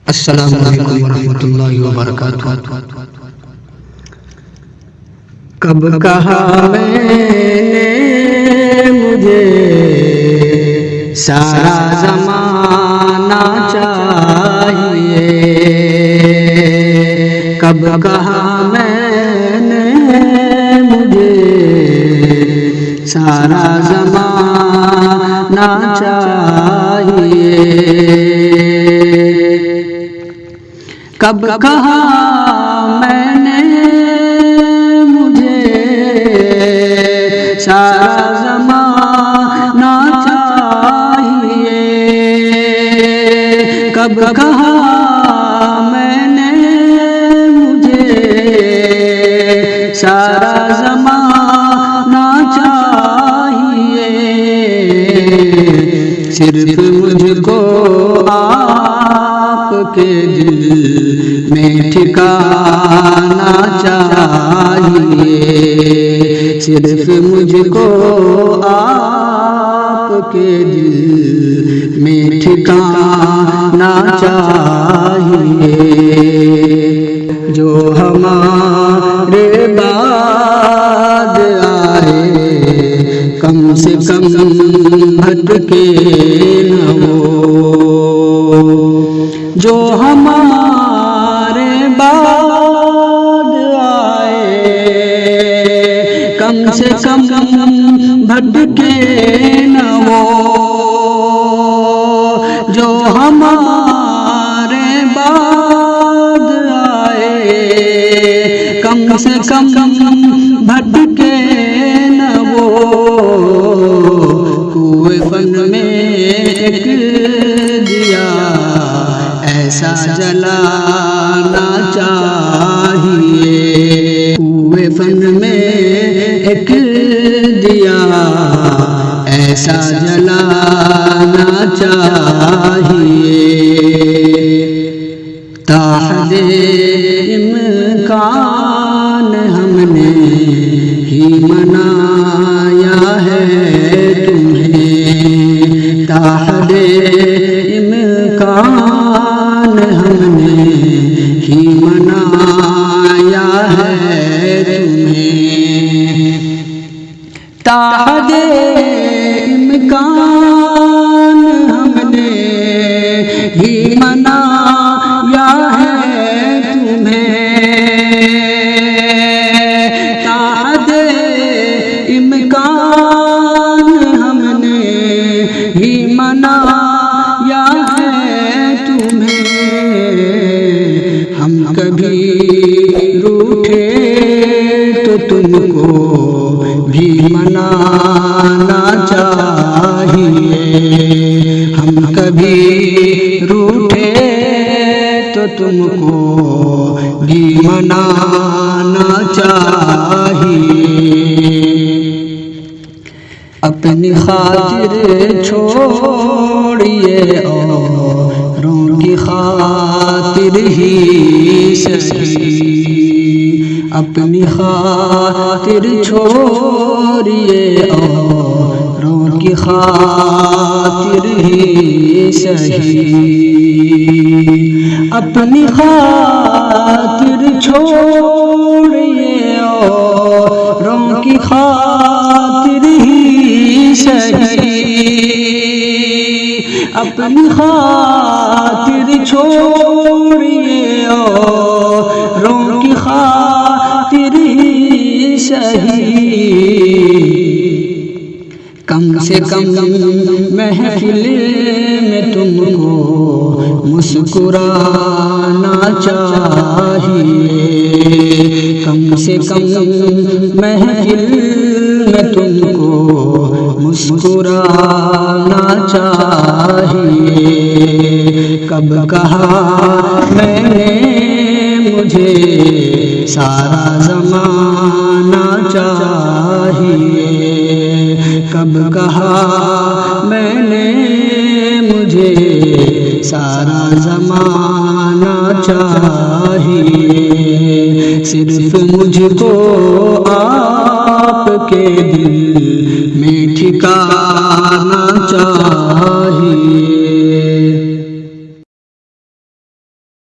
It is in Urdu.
السلام علیکم ورحمۃ اللہ وبرکاتہ۔ کب کہا میں نے مجھے سارا زمانہ چاہیے، کب کہا میں نے مجھے سارا زمانہ چاہیے، کب کہا میں نے مجھے سارا زمانہ چاہیے، کب کہا میں نے مجھے سارا زمانہ چاہیے، صرف مجھ کو آپ کے دل میں ٹھکانا چاہیے، صرف مجھ کو آپ کے دل میں ٹھکانا چاہیے، جو ہمارے بعد آئے کم سے کم بھٹکے نہ وہ، جو ہمارے بعد آئے کم سے کم بھٹکے نہ وہ، جو ہمارے بعد آئے کم سے کم بھٹکے نہ وہ، کوئے فن میں ایک دیا ایسا جلانا چاہیے، کوئے فن میں ایک دیا ایسا جلانا چاہیے، تاحد امکان ہم نے ہی منایا ہے تمہیں، تاحد امکان ہم نے ہی منایا ہے تمہیں، تاحد امکان ہم نے ہی منایا ہے تمہیں، تاحد امکان ہم نے ہی منایا ہے تمہیں، ہم کبھی روٹھے تو تم کو بھی منانا چاہیے، ہم کبھی روٹھے تو تم کو بھی منانا چاہیے، اپنی خاطر چھوڑیے اوروں کی خاطر ہی سہی، اپنی خاطر چھوڑیے اوروں کی خاطر ہی سہی، اپنی خاطر چھوڑیے اوروں کی خاطر ہی سہی، اپنی خاطر چھوڑیے اوروں کی خاطر ہی سہی، کم سے کم محفل میں تم کو مسکرانا چاہیے، کم سے کم محفل میں تم کو مسکرانا چاہیے، کب کہا میں نے مجھے سارا زمانہ چاہیے، کب کہا میں نے مجھے سارا زمانہ چاہیے، صرف مجھ کو آپ کے دل میں ٹھکانا چاہیے،